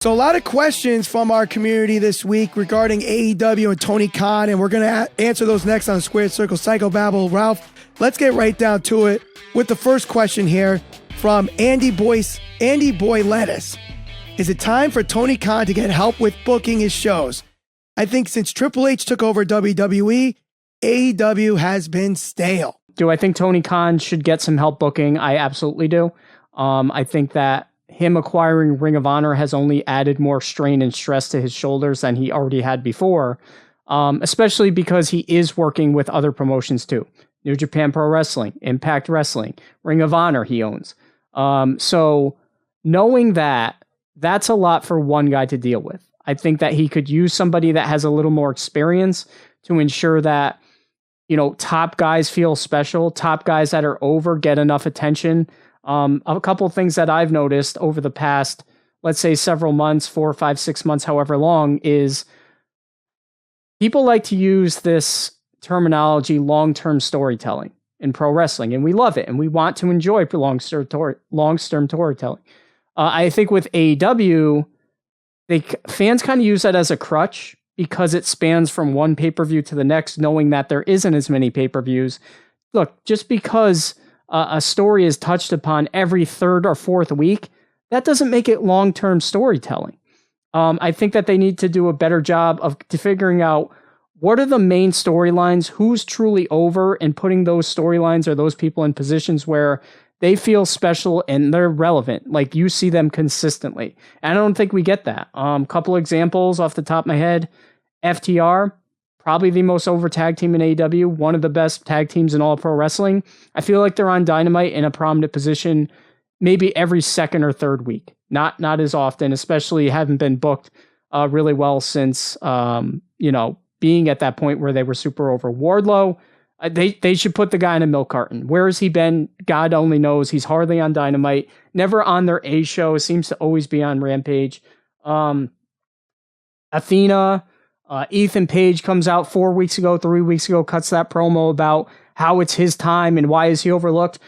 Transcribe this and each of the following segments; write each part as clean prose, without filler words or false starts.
So a lot of questions from our community this week regarding AEW and Tony Khan, and we're going to answer those next on the Squared Circle Psychobabble. Ralph, let's get right down to it with the first question here from Andy Boy Lettuce. Is it time for Tony Khan to get help with booking his shows? I think since Triple H took over WWE, AEW has been stale. Do I think Tony Khan should get some help booking? I absolutely do. I think that him acquiring Ring of Honor has only added more strain and stress to his shoulders than he already had before, especially because he is working with other promotions too. New Japan Pro Wrestling, Impact Wrestling, Ring of Honor he owns. So knowing that, that's a lot for one guy to deal with. I think that he could use somebody that has a little more experience to ensure that, you know, top guys feel special, top guys that are over get enough attention. A couple of things that I've noticed over the past, let's say several months, 4, 5, 6 months, however long, is people like to use this terminology, long-term storytelling in pro wrestling, and we love it, and we want to enjoy long-term storytelling. I think with AEW, fans kind of use that as a crutch because it spans from one pay-per-view to the next, knowing that there isn't as many pay-per-views. Look, just because a story is touched upon every third or fourth week, that doesn't make it long-term storytelling. I think that they need to do a better job of figuring out what are the main storylines, who's truly over, and putting those storylines or those people in positions where they feel special and they're relevant. Like you see them consistently. And I don't think we get that. Couple examples off the top of my head. FTR, probably the most over tag team in AEW, one of the best tag teams in all pro wrestling. I feel like they're on Dynamite in a prominent position maybe every second or third week. Not as often, especially haven't been booked really well since, being at that point where they were super over. Wardlow, they should put the guy in a milk carton. Where has he been? God only knows. He's hardly on Dynamite, never on their A show, seems to always be on Rampage. Athena, Ethan Page comes out 4 weeks ago, 3 weeks ago, cuts that promo about how it's his time and why is he overlooked.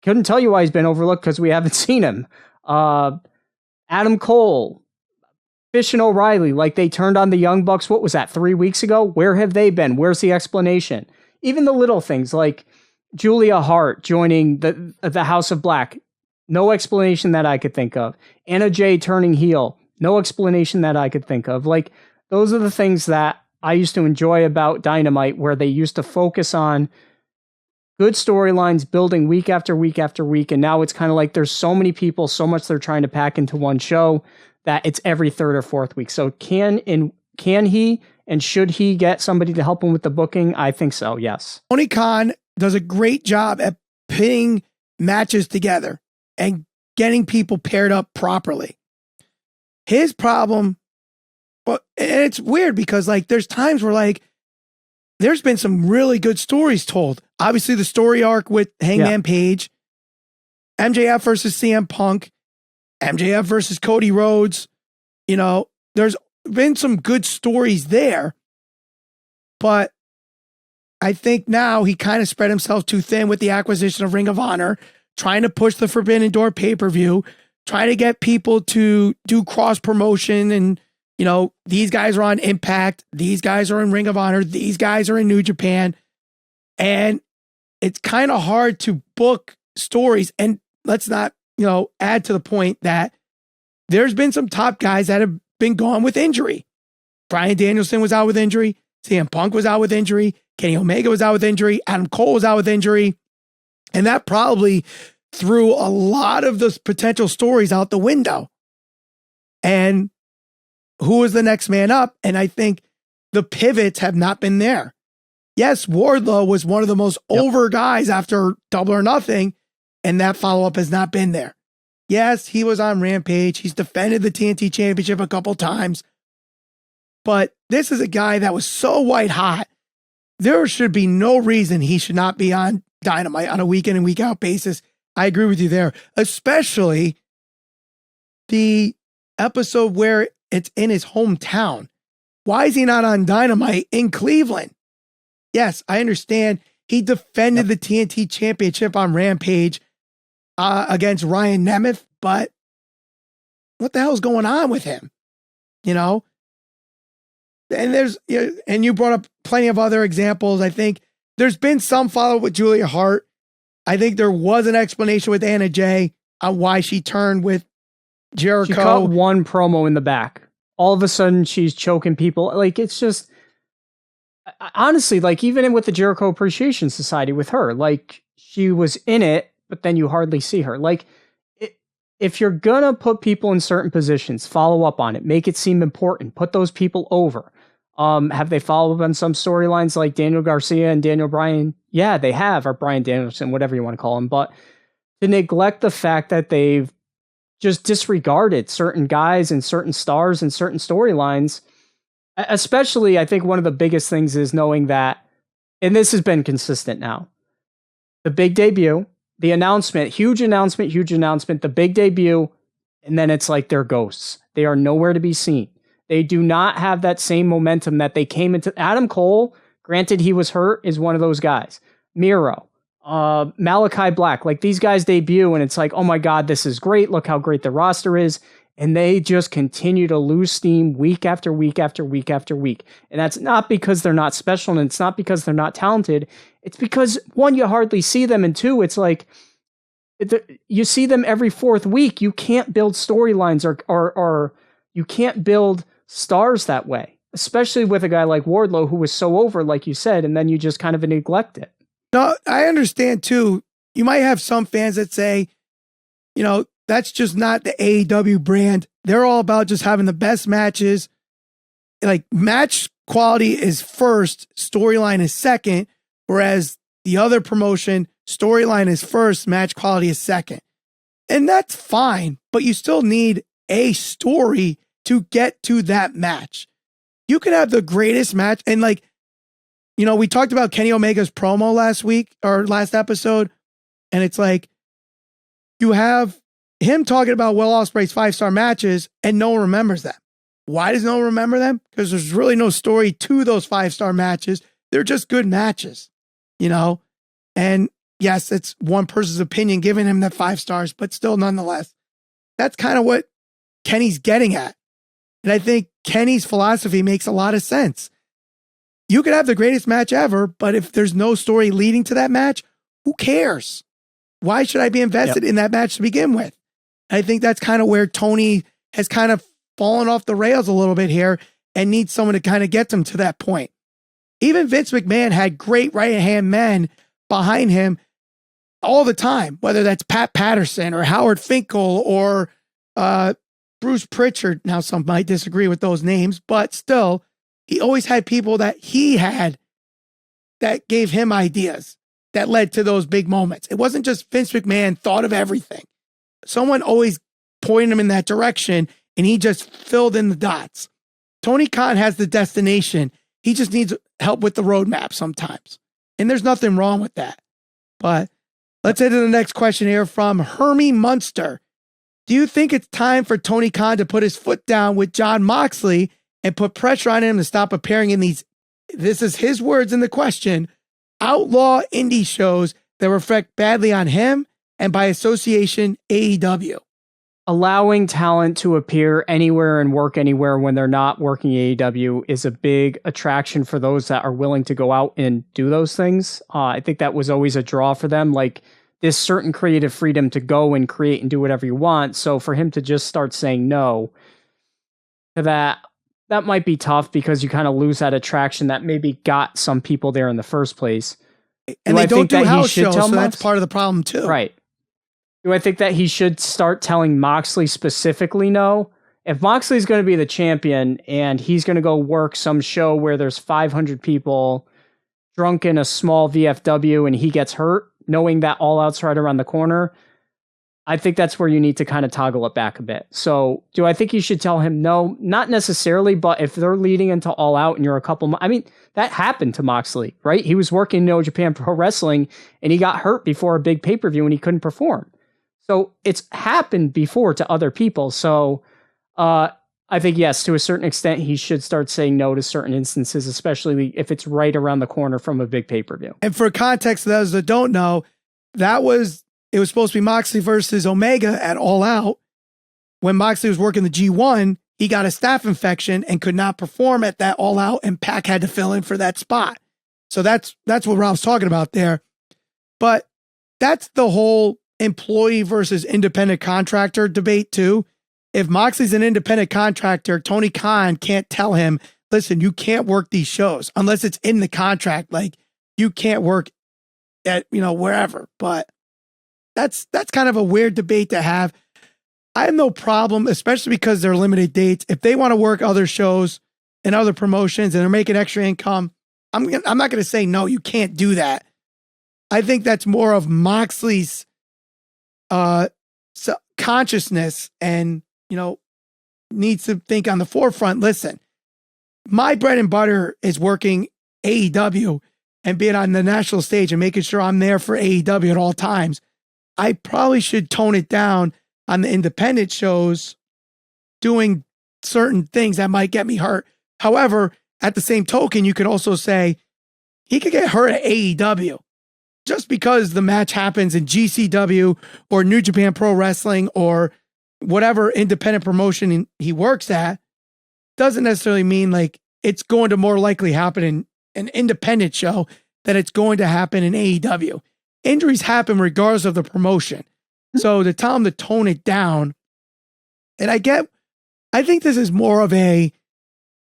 Couldn't tell you why he's been overlooked because we haven't seen him. Adam Cole, Fish and O'Reilly, like they turned on the Young Bucks. What was that, 3 weeks ago? Where have they been? Where's the explanation? Even the little things like Julia Hart joining the House of Black. No explanation that I could think of. Anna Jay turning heel. No explanation that I could think of. Like, those are the things that I used to enjoy about Dynamite, where they used to focus on good storylines building week after week after week. And now it's kind of like there's so many people, so much they're trying to pack into one show that it's every third or fourth week. So can he and should he get somebody to help him with the booking? I think so, yes. Tony Khan does a great job at putting matches together and getting people paired up properly. His problem, well, and it's weird because like there's times where like there's been some really good stories told. Obviously the story arc with Hangman Page, MJF versus CM Punk, MJF versus Cody Rhodes. You know, there's been some good stories there, but I think now he kind of spread himself too thin with the acquisition of Ring of Honor, trying to push the Forbidden Door pay-per-view, trying to get people to do cross promotion and, you know, these guys are on Impact, these guys are in Ring of Honor, these guys are in New Japan. And it's kind of hard to book stories. And let's not, add to the point that there's been some top guys that have been gone with injury. Bryan Danielson was out with injury. CM Punk was out with injury. Kenny Omega was out with injury. Adam Cole was out with injury. And that probably threw a lot of those potential stories out the window. And who was the next man up? And I think the pivots have not been there. Yes, Wardlow was one of the most over guys after Double or Nothing, and that follow-up has not been there. Yes, he was on Rampage. He's defended the TNT Championship a couple times. But this is a guy that was so white hot. There should be no reason he should not be on Dynamite on a week in and week out basis. I agree with you there, especially the episode where it's in his hometown. Why is he not on Dynamite in Cleveland? Yes, I understand he defended the TNT Championship on Rampage against Ryan Nemeth, but what the hell is going on with him? you know? And and you brought up plenty of other examples. I think there's been some follow-up with Julia Hart. I think there was an explanation with Anna Jay on why she turned with Jericho. She cut one promo in the back. All of a sudden, she's choking people. Like, it's just, honestly, like, even with the Jericho Appreciation Society with her, like, she was in it, but then you hardly see her. Like, if you're gonna put people in certain positions, follow up on it, make it seem important, put those people over. Have they followed up on some storylines like Daniel Garcia and Daniel Bryan? Yeah, they have, or Bryan Danielson, whatever you want to call him. But to neglect the fact that they've just disregarded certain guys and certain stars and certain storylines, especially, I think one of the biggest things is knowing that, and this has been consistent now, the big debut, the announcement, huge announcement, the big debut, and then it's like they're ghosts. They are nowhere to be seen. They do not have that same momentum that they came into. Adam Cole, granted he was hurt, is one of those guys. Miro, Malachi Black, like these guys debut and it's like, oh my God, this is great. Look how great the roster is. And they just continue to lose steam week after week after week after week. And that's not because they're not special and it's not because they're not talented. It's because, one, you hardly see them, and two, it's like you see them every fourth week. You can't build storylines or you can't build stars that way, especially with a guy like Wardlow who was so over, like you said, and then you just kind of neglect it. No, I understand too. You might have some fans that say, that's just not the AEW brand. They're all about just having the best matches. Like, match quality is first, storyline is second, whereas the other promotion, storyline is first, match quality is second. And that's fine, but you still need a story to get to that match. You can have the greatest match, and we talked about Kenny Omega's promo last episode, and it's like you have him talking about Will Ospreay's 5-star matches and no one remembers them. Why does no one remember them? Because there's really no story to those 5-star matches. They're just good matches, And yes, it's one person's opinion giving him that 5 stars, but still, nonetheless, that's kind of what Kenny's getting at. And I think Kenny's philosophy makes a lot of sense. You could have the greatest match ever, but if there's no story leading to that match, who cares? Why should I be invested in that match to begin with? I think that's kind of where Tony has kind of fallen off the rails a little bit here and needs someone to kind of get them to that point. Even Vince McMahon had great right-hand men behind him all the time, whether that's Pat Patterson or Howard Finkel or Bruce Pritchard. Now, some might disagree with those names, but still, he always had people that he had that gave him ideas that led to those big moments. It wasn't just Vince McMahon thought of everything. Someone always pointed him in that direction, and he just filled in the dots. Tony Khan has the destination. He just needs help with the roadmap sometimes. And there's nothing wrong with that. But let's head to the next question here from Hermie Munster. Do you think it's time for Tony Khan to put his foot down with Jon Moxley and put pressure on him to stop appearing in these, this is his words in the question, outlaw indie shows that reflect badly on him and by association AEW? Allowing talent to appear anywhere and work anywhere when they're not working AEW is a big attraction for those that are willing to go out and do those things. I think that was always a draw for them, like this certain creative freedom to go and create and do whatever you want. So for him to just start saying no to that might be tough because you kind of lose that attraction that maybe got some people there in the first place. And they don't do house shows, so that's part of the problem too. Right. Do I think that he should start telling Moxley specifically no? If Moxley's going to be the champion and he's going to go work some show where there's 500 people drunk in a small VFW and he gets hurt, knowing that All Out's right around the corner, I think that's where you need to kind of toggle it back a bit. So do I think you should tell him no? Not necessarily, but if they're leading into All Out and you're a couple, that happened to Moxley, right? He was working New Japan Pro Wrestling and he got hurt before a big pay-per-view and he couldn't perform. So it's happened before to other people. So I think, yes, to a certain extent, he should start saying no to certain instances, especially if it's right around the corner from a big pay-per-view. And for context, those that don't know, it was supposed to be Moxley versus Omega at All Out. When Moxley was working the G1, he got a staph infection and could not perform at that All Out, and Pac had to fill in for that spot. So that's what Rob's talking about there. But that's the whole employee versus independent contractor debate too. If Moxley's an independent contractor, Tony Khan can't tell him, listen, you can't work these shows unless it's in the contract. Like, you can't work at, wherever. But that's kind of a weird debate to have. I have no problem, especially because they're limited dates. If they want to work other shows and other promotions and they're making extra income, I'm not going to say, no, you can't do that. I think that's more of Moxley's consciousness and, needs to think on the forefront. Listen, my bread and butter is working AEW and being on the national stage and making sure I'm there for AEW at all times. I probably should tone it down on the independent shows, doing certain things that might get me hurt. However, at the same token, you could also say he could get hurt at AEW. Just because the match happens in GCW or New Japan Pro Wrestling or whatever independent promotion he works at doesn't necessarily mean like it's going to more likely happen in an independent show than it's going to happen in AEW. Injuries happen regardless of the promotion. So to tell him to tone it down, and I think this is more of a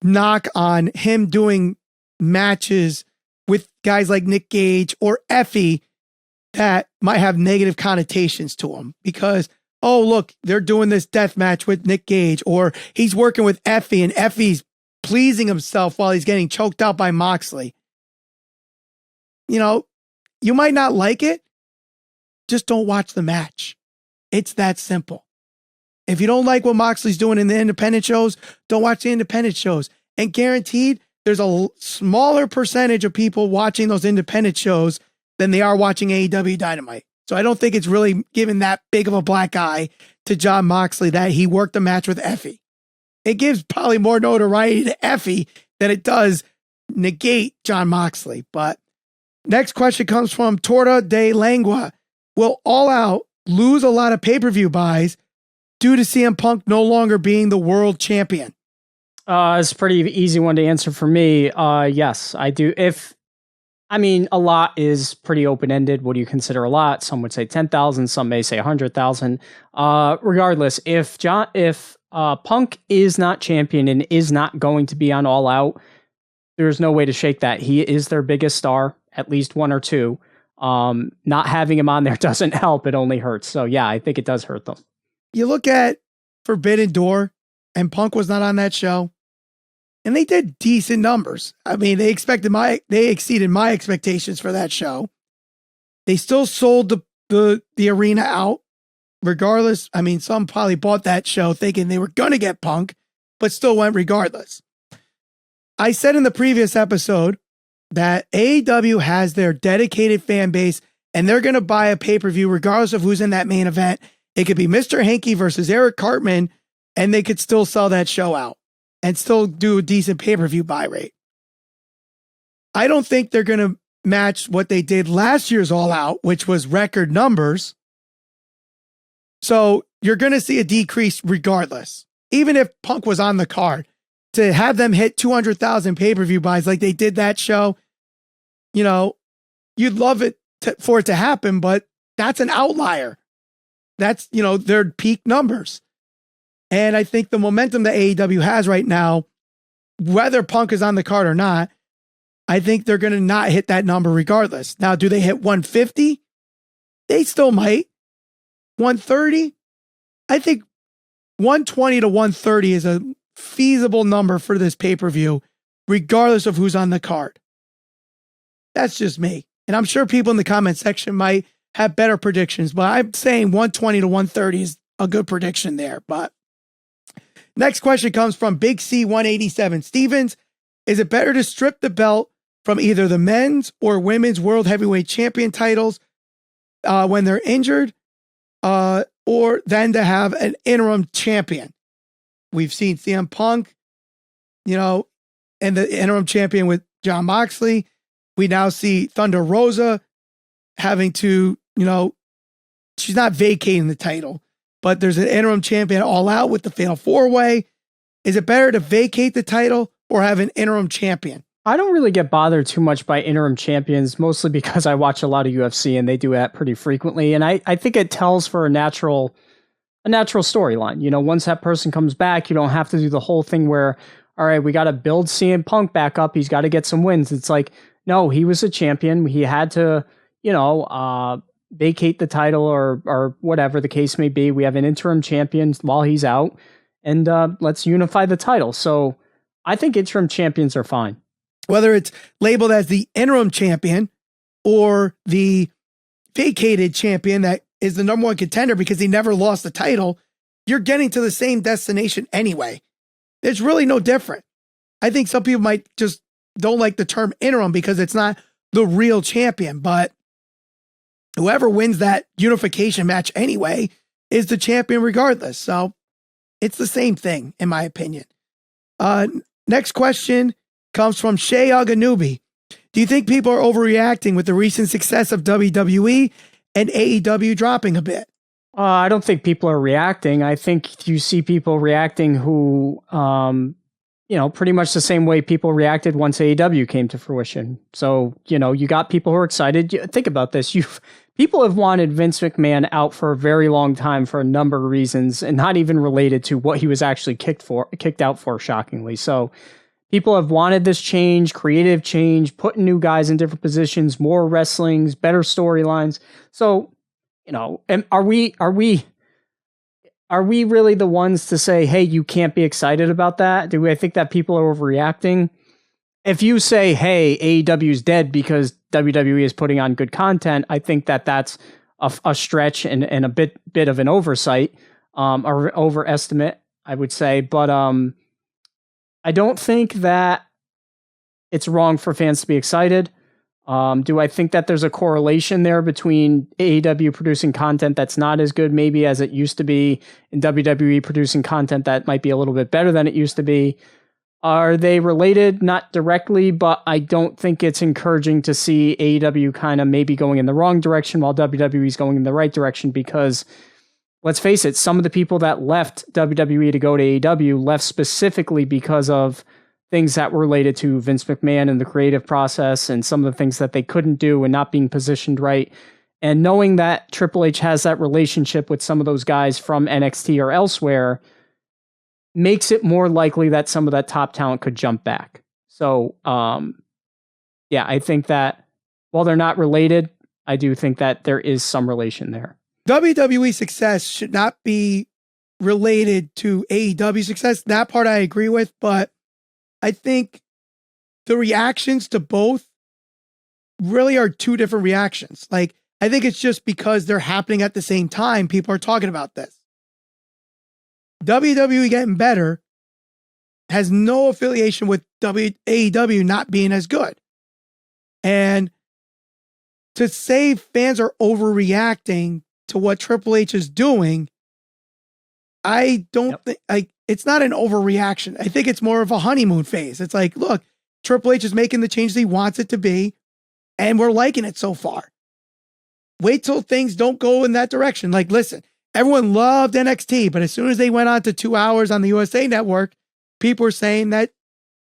knock on him doing matches with guys like Nick Gage or Effie that might have negative connotations to him because, oh, look, they're doing this death match with Nick Gage, or he's working with Effie and Effie's pleasing himself while he's getting choked out by Moxley. You might not like it. Just don't watch the match. It's that simple. If you don't like what Moxley's doing in the independent shows, don't watch the independent shows. And guaranteed, there's a smaller percentage of people watching those independent shows than they are watching AEW Dynamite. So I don't think it's really given that big of a black eye to Jon Moxley that he worked a match with Effie. It gives probably more notoriety to Effie than it does negate Jon Moxley. But next question comes from Torta de Langua. Will All Out lose a lot of pay-per-view buys due to CM Punk no longer being the world champion? It's a pretty easy one to answer for me. Yes, I do. A lot is pretty open-ended. What do you consider a lot? Some would say 10,000. Some may say 100,000. Regardless, if Punk is not champion and is not going to be on All Out, there's no way to shake that. He is their biggest star, at least one or two. Not having him on there doesn't help. It only hurts. So yeah, I think it does hurt them. You look at Forbidden Door and Punk was not on that show. And they did decent numbers. I mean, they exceeded my expectations for that show. They still sold the arena out regardless. I mean, some probably bought that show thinking they were going to get Punk, but still went regardless. I said in the previous episode that AEW has their dedicated fan base and they're going to buy a pay-per-view regardless of who's in that main event. It could be Mr. Hanky versus Eric Cartman, and they could still sell that show out and still do a decent pay-per-view buy rate. I don't think they're going to match what they did last year's All Out, which was record numbers. So you're going to see a decrease regardless. Even if Punk was on the card, to have them hit 200,000 pay-per-view buys like they did that show, you'd love it for it to happen, but that's an outlier. That's, their peak numbers. And I think the momentum that AEW has right now, whether Punk is on the card or not, I think they're going to not hit that number regardless. Now, do they hit 150? They still might. 130? I think 120 to 130 is a feasible number for this pay-per-view, regardless of who's on the card. That's just me. And I'm sure people in the comment section might have better predictions, but I'm saying 120 to 130 is a good prediction there. But next question comes from Big C 187 Stevens. Is it better to strip the belt from either the men's or women's world heavyweight champion titles when they're injured, or then to have an interim champion? We've seen CM Punk, and the interim champion with Jon Moxley. We now see Thunder Rosa having to, she's not vacating the title, but there's an interim champion All Out with the Fatal 4-Way. Is it better to vacate the title or have an interim champion? I don't really get bothered too much by interim champions, mostly because I watch a lot of UFC and they do that pretty frequently. And I think it tells for a natural storyline. You know, once that person comes back, you don't have to do the whole thing where, all right, we got to build CM Punk back up. He's got to get some wins. It's like, no, he was a champion. He had to, vacate the title or whatever the case may be. We have an interim champion while he's out, and let's unify the title. So I think interim champions are fine. Whether it's labeled as the interim champion or the vacated champion that is the number one contender because he never lost the title, you're getting to the same destination anyway. There's really no different. I think some people might just don't like the term interim because it's not the real champion, but whoever wins that unification match anyway is the champion regardless. So it's the same thing, in my opinion. Next question comes from Shay Aganubi. Do you think people are overreacting with the recent success of WWE and AEW dropping a bit? I don't think people are reacting. I think you see people reacting who, pretty much the same way people reacted once AEW came to fruition. So, you got people who are excited. Think about this. People have wanted Vince McMahon out for a very long time for a number of reasons, and not even related to what he was actually kicked out for, shockingly. So people have wanted this change, creative change, putting new guys in different positions, more wrestlings, better storylines. So, and are we really the ones to say, hey, you can't be excited about that? I think that people are overreacting? If you say, hey, AEW is dead because WWE is putting on good content, I think that that's a stretch and a bit of an oversight, or overestimate, I would say. But I don't think that it's wrong for fans to be excited. Do I think that there's a correlation there between AEW producing content that's not as good maybe as it used to be, and WWE producing content that might be a little bit better than it used to be? Are they related? Not directly, but I don't think it's encouraging to see AEW kind of maybe going in the wrong direction while WWE is going in the right direction, because let's face it, some of the people that left WWE to go to AEW left specifically because of things that were related to Vince McMahon and the creative process and some of the things that they couldn't do and not being positioned right. And knowing that Triple H has that relationship with some of those guys from NXT or elsewhere makes it more likely that some of that top talent could jump back. So, I think that while they're not related, I do think that there is some relation there. WWE success should not be related to AEW success. That part I agree with, but I think the reactions to both really are two different reactions. Like, I think it's just because they're happening at the same time, people are talking about this. WWE getting better has no affiliation with AEW not being as good. And to say fans are overreacting to what Triple H is doing, I don't think it's not an overreaction. I think it's more of a honeymoon phase. It's like, look, Triple H is making the changes he wants it to be, and we're liking it so far. Wait till things don't go in that direction. Like, listen, everyone loved NXT, but as soon as they went on to 2 hours on the USA Network, people were saying that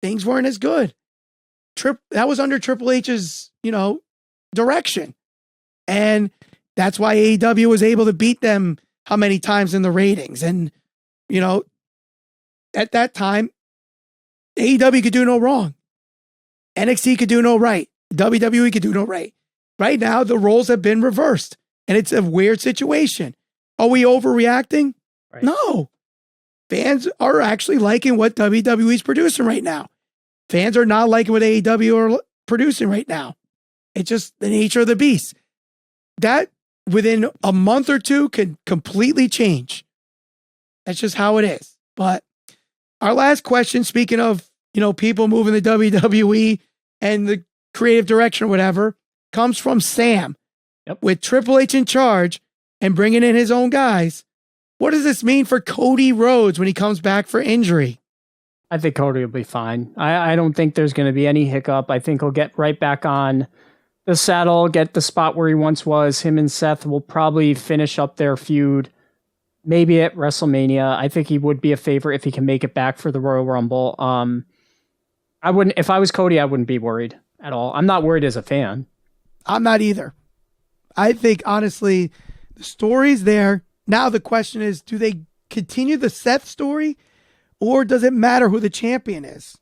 things weren't as good. That was under Triple H's, direction. And that's why AEW was able to beat them how many times in the ratings. And, at that time, AEW could do no wrong. NXT could do no right. WWE could do no right. Right now, the roles have been reversed, and it's a weird situation. Are we overreacting? Right. No. Fans are actually liking what WWE is producing right now. Fans are not liking what AEW are producing right now. It's just the nature of the beast. That within a month or two can completely change. That's just how it is. But our last question, speaking of, people moving the WWE and the creative direction or whatever, comes from Sam. Yep. With Triple H in charge and bringing in his own guys, what does this mean for Cody Rhodes when he comes back for injury? I think Cody will be fine. I don't think there's going to be any hiccup. I think he'll get right back on the saddle, get the spot where he once was. Him and Seth will probably finish up their feud Maybe at WrestleMania. I think he would be a favorite if he can make it back for the Royal Rumble. I wouldn't, if I was Cody, I wouldn't be worried at all. I'm not worried as a fan. I'm not either. I think, honestly, the story's there. Now the question is, do they continue the Seth story, or does it matter who the champion is?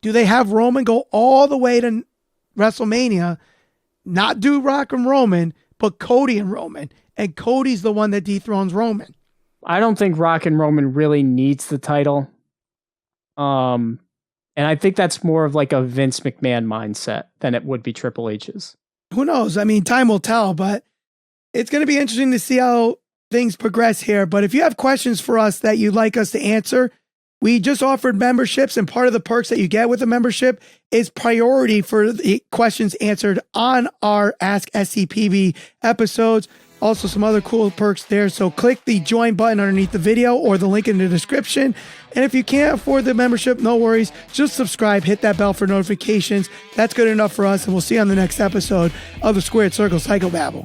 Do they have Roman go all the way to WrestleMania, not do Rock and Roman, but Cody and Roman, and Cody's the one that dethrones Roman? I don't think Rock and Roman really needs the title. And I think that's more of like a Vince McMahon mindset than it would be Triple H's. Who knows? I mean, time will tell, but it's going to be interesting to see how things progress here. But if you have questions for us that you'd like us to answer, we just offered memberships, and part of the perks that you get with a membership is priority for the questions answered on our Ask SCPB episodes. Also, some other cool perks there. So click the join button underneath the video or the link in the description. And if you can't afford the membership, no worries. Just subscribe, hit that bell for notifications. That's good enough for us. And we'll see you on the next episode of the Squared Circle Psychobabble.